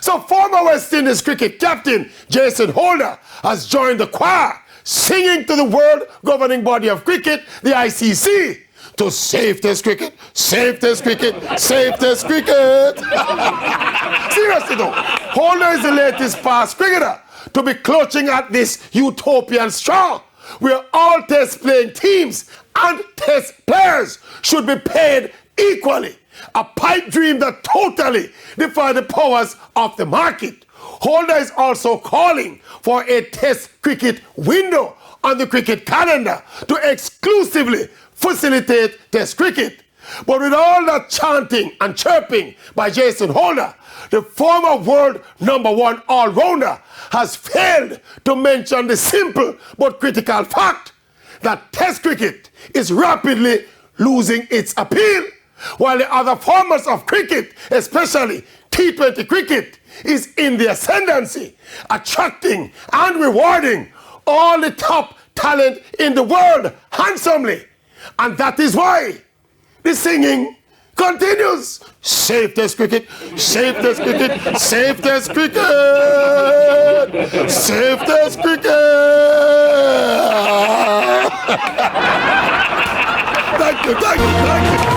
So former West Indies cricket captain Jason Holder has joined the choir, singing to the world governing body of cricket, the ICC, to save Test cricket, save Test cricket, save Test cricket. Seriously though, Holder is the latest fast cricketer to be clutching at this utopian straw, where all Test playing teams and Test players should be paid equally. A pipe dream that totally defies the powers of the market. Holder is also calling for a Test cricket window on the cricket calendar to exclusively facilitate Test cricket. But with all that chanting and chirping by Jason Holder, the former world #1 all-rounder has failed to mention the simple but critical fact that Test cricket is rapidly losing its appeal, while the other formats of cricket, especially T20 cricket, is in the ascendancy, attracting and rewarding all the top talent in the world handsomely. And that is why the singing continues. Save Test cricket, save Test cricket, save Test cricket, save Test cricket. Thank you, thank you, thank you.